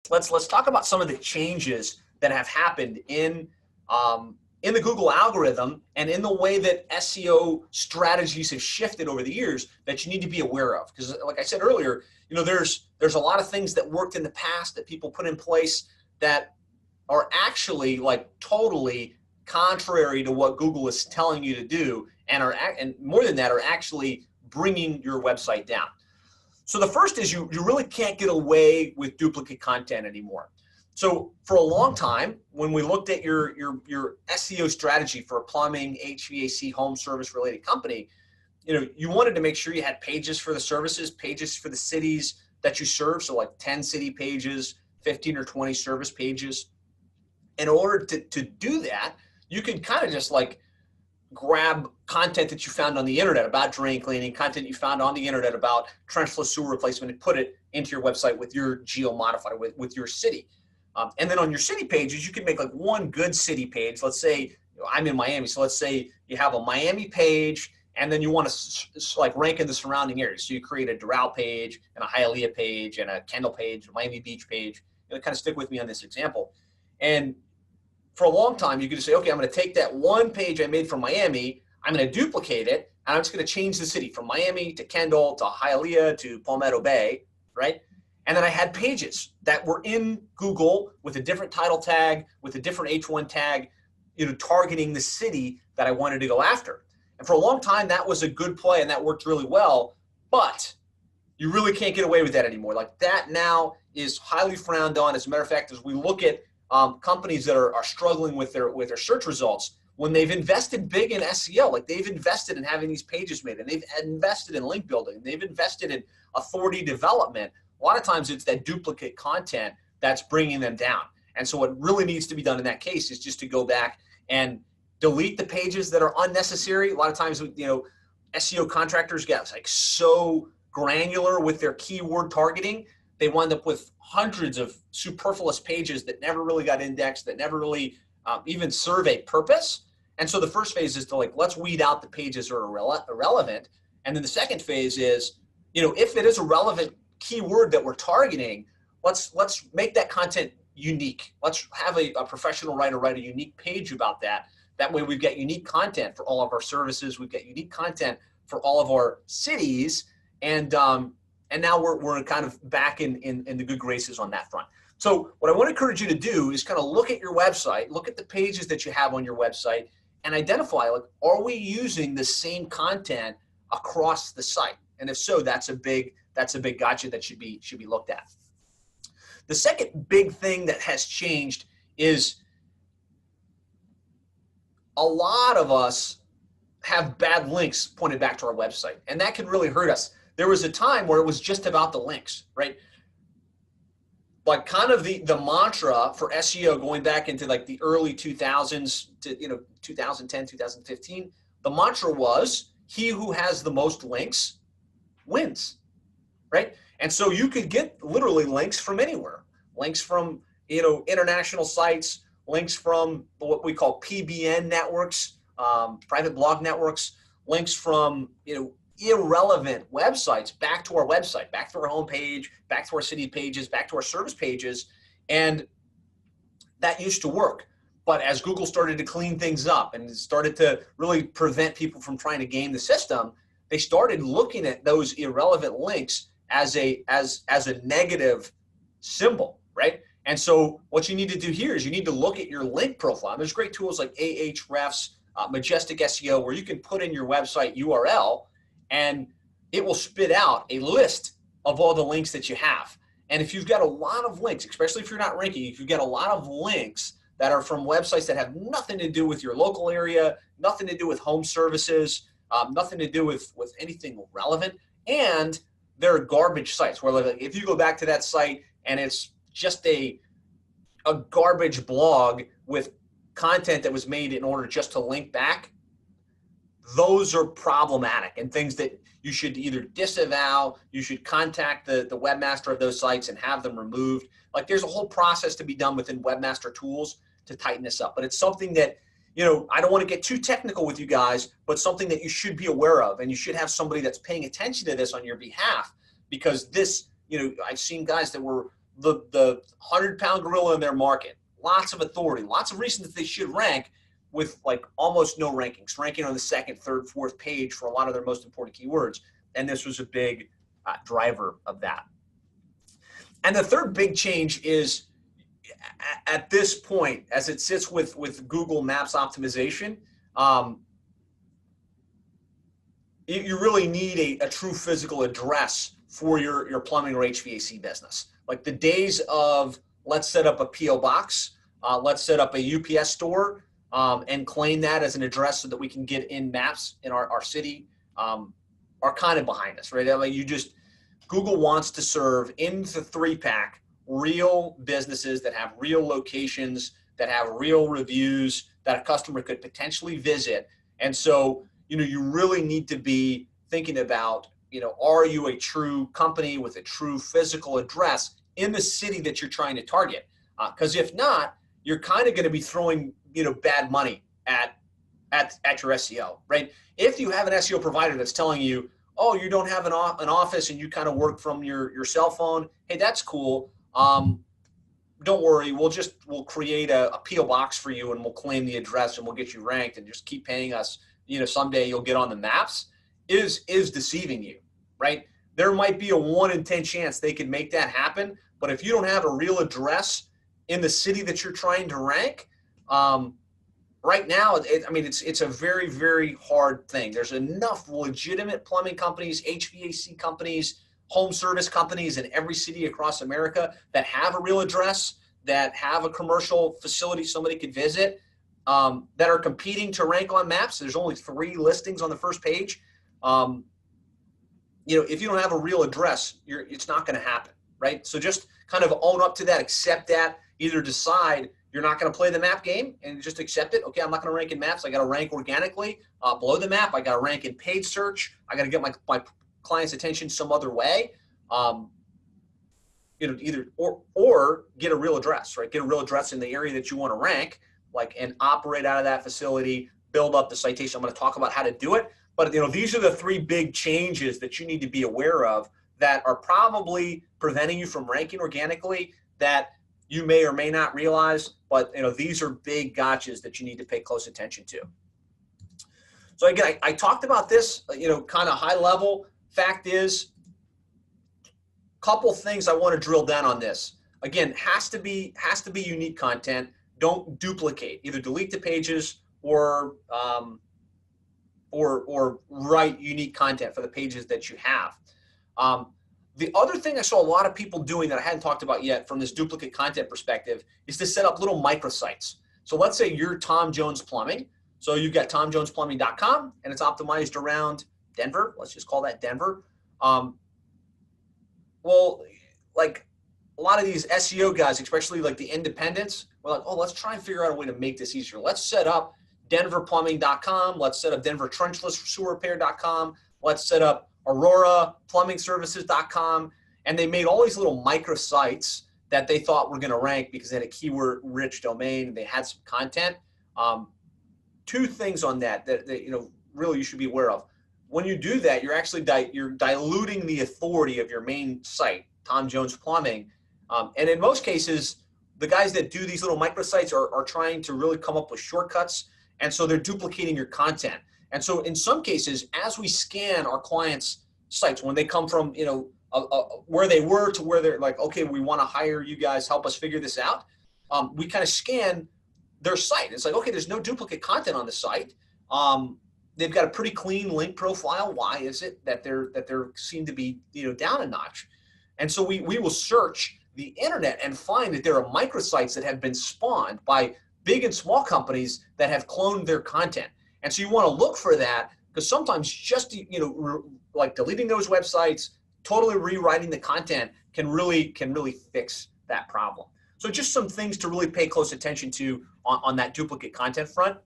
Let's talk about some of the changes that have happened in the Google algorithm and in the way that SEO strategies have shifted over the years that you need to be aware of. Because like I said earlier, there's a lot of things that worked in the past that people put in place that are actually like totally contrary to what Google is telling you to do, and more than that, are actually bringing your website down. So the first is you really can't get away with duplicate content anymore. So for a long time, when we looked at your SEO strategy for a plumbing, HVAC, home service related company, you wanted to make sure you had pages for the services, pages for the cities that you serve. So like 10 city pages, 15 or 20 service pages. In order to do that, you can kind of just like grab content that you found on the internet about drain cleaning, content you found on the internet about trenchless sewer replacement, and put it into your website with your geo modifier, with your city. And then on your city pages, you can make like one good city page. Let's say I'm in Miami, so let's say you have a Miami page, and then you want to like rank in the surrounding areas. So you create a Doral page and a Hialeah page and a Kendall page, a Miami Beach page. Kind of stick with me on this example. And for a long time, you could just say, okay, I'm going to take that one page I made from Miami, I'm going to duplicate it, and I'm just going to change the city from Miami to Kendall to Hialeah to Palmetto Bay, right? And then I had pages that were in Google with a different title tag, with a different H1 tag, targeting the city that I wanted to go after. And for a long time, that was a good play and that worked really well, but you really can't get away with that anymore. Like that now is highly frowned on. As a matter of fact, as we look at companies that are struggling with their search results, when they've invested big in SEO, like they've invested in having these pages made, and they've invested in link building, and they've invested in authority development, a lot of times it's that duplicate content that's bringing them down. And so what really needs to be done in that case is just to go back and delete the pages that are unnecessary. A lot of times, SEO contractors get like so granular with their keyword targeting, they wind up with hundreds of superfluous pages that never really got indexed, that never really even serve a purpose. And so the first phase is to let's weed out the pages that are irrelevant. And then the second phase is, if it is a relevant keyword that we're targeting, let's make that content unique. Let's have a professional writer write a unique page about that. That way we've got unique content for all of our services. We've got unique content for all of our cities. And now we're kind of back in the good graces on that front. So what I want to encourage you to do is kind of look at your website, look at the pages that you have on your website, and identify, are we using the same content across the site? And if so, that's a big gotcha that should be looked at. The second big thing that has changed is a lot of us have bad links pointed back to our website, and that can really hurt us. There was a time where it was just about the links, right? Like kind of the mantra for SEO going back into like the early 2000s to 2010, 2015, the mantra was he who has the most links wins, right? And so you could get literally links from anywhere, links from international sites, links from what we call PBN networks, private blog networks, links from irrelevant websites back to our website, back to our homepage, back to our city pages, back to our service pages. And that used to work. But as Google started to clean things up and started to really prevent people from trying to game the system, they started looking at those irrelevant links as a negative symbol, right? And so what you need to do here is you need to look at your link profile. And there's great tools like Ahrefs, Majestic SEO, where you can put in your website URL and it will spit out a list of all the links that you have. And if you've got a lot of links, especially if you're not ranking, if you've got a lot of links that are from websites that have nothing to do with your local area, nothing to do with home services, nothing to do with anything relevant, and they're garbage sites where if you go back to that site and it's just a garbage blog with content that was made in order just to link back, those are problematic and things that you should either disavow, you should contact the webmaster of those sites and have them removed. Like there's a whole process to be done within webmaster tools to tighten this up. But it's something that, I don't want to get too technical with you guys, but something that you should be aware of, and you should have somebody that's paying attention to this on your behalf, because this, I've seen guys that were the 100-pound gorilla in their market, lots of authority, lots of reasons that they should rank, with like almost no rankings, ranking on the second, third, fourth page for a lot of their most important keywords. And this was a big driver of that. And the third big change is, at this point, as it sits with Google Maps optimization, you really need a true physical address for your plumbing or HVAC business. Like the days of let's set up a PO box, let's set up a UPS store, and claim that as an address so that we can get in maps in our city, are kind of behind us, right? I mean, Google wants to serve in the 3-pack real businesses that have real locations, that have real reviews that a customer could potentially visit. And so, you really need to be thinking about, are you a true company with a true physical address in the city that you're trying to target? Because if not, you're kind of going to be throwing, bad money at your SEO, right? If you have an SEO provider that's telling you, oh, you don't have an office and you kind of work from your cell phone, hey, that's cool. Don't worry, we'll create a PO box for you and we'll claim the address and we'll get you ranked and just keep paying us. Someday you'll get on the maps, is deceiving you, right? There might be a 1 in 10 chance they can make that happen, but if you don't have a real address in the city that you're trying to rank, right now, it's a very, very hard thing. There's enough legitimate plumbing companies, HVAC companies, home service companies in every city across America that have a real address, that have a commercial facility somebody could visit, that are competing to rank on maps. There's only 3 listings on the first page. If you don't have a real address, it's not going to happen, right? So just kind of own up to that, accept that, either decide you're not going to play the map game and just accept it. Okay, I'm not going to rank in maps. I got to rank organically below the map. I got to rank in paid search. I got to get my client's attention some other way. Either or get a real address, right? Get a real address in the area that you want to rank, and operate out of that facility, build up the citation. I'm going to talk about how to do it. But, these are the 3 big changes that you need to be aware of that are probably preventing you from ranking organically, that you may or may not realize, but these are big gotchas that you need to pay close attention to. So again, I talked about this, kind of high level. Fact is, couple things I want to drill down on this. Again, has to be unique content. Don't duplicate. Either delete the pages or write unique content for the pages that you have. The other thing I saw a lot of people doing that I hadn't talked about yet from this duplicate content perspective is to set up little microsites. So let's say you're Tom Jones Plumbing. So you've got tomjonesplumbing.com and it's optimized around Denver. Let's just call that Denver. Well, like a lot of these SEO guys, especially like the independents, we're like, oh, let's try and figure out a way to make this easier. Let's set up denverplumbing.com. Let's set up denvertrenchlesssewerrepair.com. Let's set up auroraPlumbingServices.com. And they made all these little microsites that they thought were going to rank because they had a keyword-rich domain and they had some content. 2 things on that really you should be aware of. When you do that, you're actually you're diluting the authority of your main site, Tom Jones Plumbing. And in most cases, the guys that do these little microsites are trying to really come up with shortcuts. And so they're duplicating your content. And so in some cases, as we scan our clients' sites, when they come from, where they were to where they're like, okay, we want to hire you guys, help us figure this out. We kind of scan their site. It's like, okay, there's no duplicate content on the site. They've got a pretty clean link profile. Why is it that they're seem to be, down a notch? And so we will search the internet and find that there are microsites that have been spawned by big and small companies that have cloned their content. And so you want to look for that, because sometimes just, like deleting those websites, totally rewriting the content can really fix that problem. So just some things to really pay close attention to on that duplicate content front.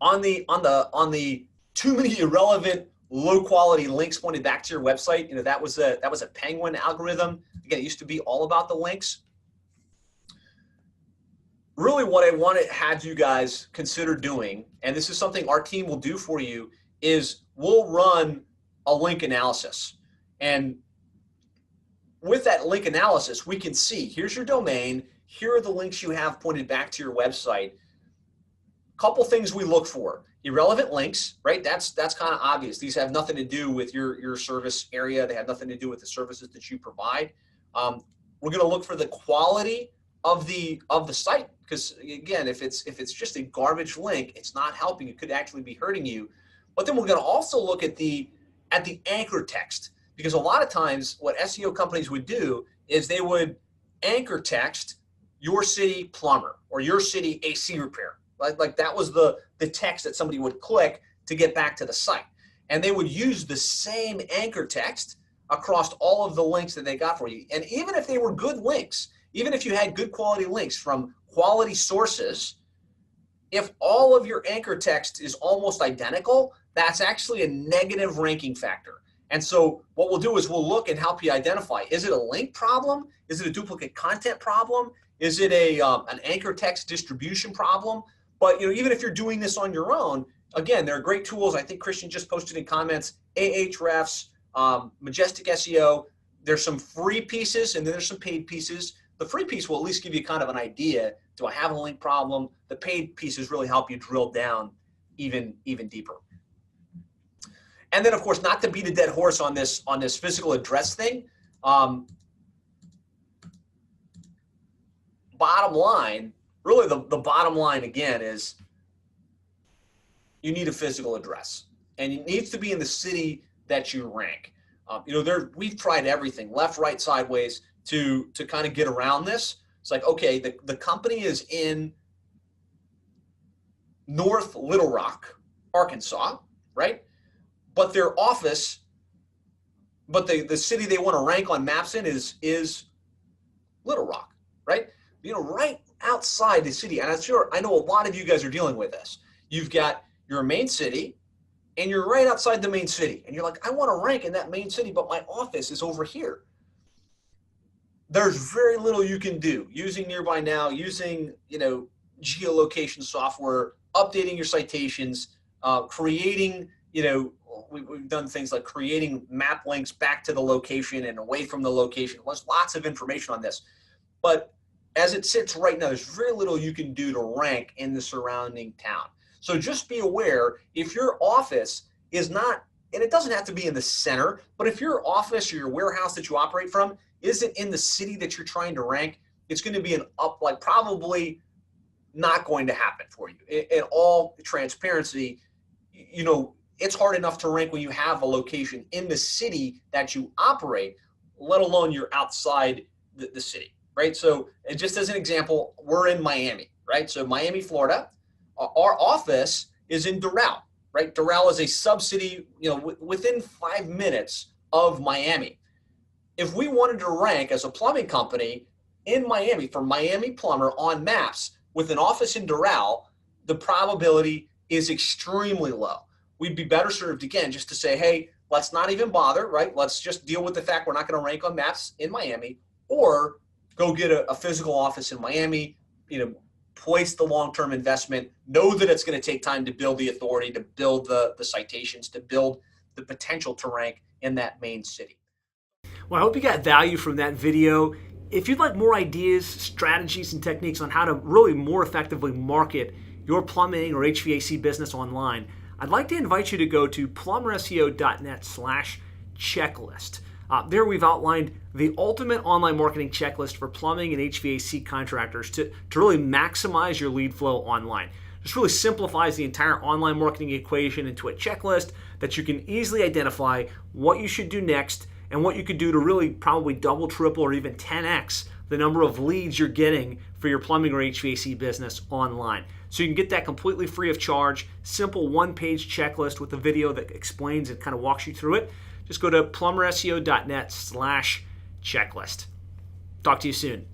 On the too many irrelevant, low quality links pointed back to your website, that was a Penguin algorithm. Again, it used to be all about the links. Really what I want to have you guys consider doing, and this is something our team will do for you, is we'll run a link analysis. And with that link analysis, we can see, here's your domain, here are the links you have pointed back to your website. Couple things we look for. Irrelevant links, right? That's kind of obvious. These have nothing to do with your service area. They have nothing to do with the services that you provide. We're going to look for the quality of the site, because again, if it's just a garbage link, it's not helping. It could actually be hurting you. But then we're going to also look at the anchor text, because a lot of times what SEO companies would do is they would anchor text your city plumber or your city AC repair. Like that was the text that somebody would click to get back to the site. And they would use the same anchor text across all of the links that they got for you. And even if they were good links, even if you had good quality links from quality sources, if all of your anchor text is almost identical, that's actually a negative ranking factor. And so what we'll do is we'll look and help you identify, is it a link problem? Is it a duplicate content problem? Is it an anchor text distribution problem? But even if you're doing this on your own, again, there are great tools. I think Christian just posted in comments, Ahrefs, Majestic SEO. There's some free pieces and then there's some paid pieces. The free piece will at least give you kind of an idea. Do I have a link problem? The paid pieces really help you drill down even deeper. And then, of course, not to beat a dead horse on this physical address thing. Bottom line, really the bottom line again is you need a physical address, and it needs to be in the city that you rank. We've tried everything, left, right, sideways, to kind of get around this. It's like, okay, the company is in North Little Rock, Arkansas, right? But their office, but the city they want to rank on maps in is Little Rock, right? Right outside the city. And I know a lot of you guys are dealing with this. You've got your main city and you're right outside the main city. And you're like, I want to rank in that main city, but my office is over here. There's very little you can do using Nearby Now, using, geolocation software, updating your citations, creating, we've done things like creating map links back to the location and away from the location. There's lots of information on this. But as it sits right now, there's very little you can do to rank in the surrounding town. So just be aware, if your office is not, and it doesn't have to be in the center, but if your office or your warehouse that you operate from isn't in the city that you're trying to rank, it's going to be probably not going to happen for you. In all transparency, it's hard enough to rank when you have a location in the city that you operate, let alone you're outside the city, right? So just as an example, we're in Miami, right? So Miami, Florida, our office is in Doral, right? Doral is a sub-city, within 5 minutes of Miami. If we wanted to rank as a plumbing company in Miami for Miami Plumber on maps with an office in Doral, the probability is extremely low. We'd be better served, again, just to say, hey, let's not even bother, right? Let's just deal with the fact we're not going to rank on maps in Miami, or go get a physical office in Miami, place the long-term investment, know that it's going to take time to build the authority, to build the citations, to build the potential to rank in that main city. Well, I hope you got value from that video. If you'd like more ideas, strategies, and techniques on how to really more effectively market your plumbing or HVAC business online, I'd like to invite you to go to plumberseo.net/checklist. There we've outlined the ultimate online marketing checklist for plumbing and HVAC contractors to really maximize your lead flow online. This really simplifies the entire online marketing equation into a checklist that you can easily identify what you should do next and what you could do to really probably double, triple, or even 10x the number of leads you're getting for your plumbing or HVAC business online. So you can get that completely free of charge, simple one-page checklist with a video that explains and kind of walks you through it. Just go to plumberseo.net/checklist. Talk to you soon.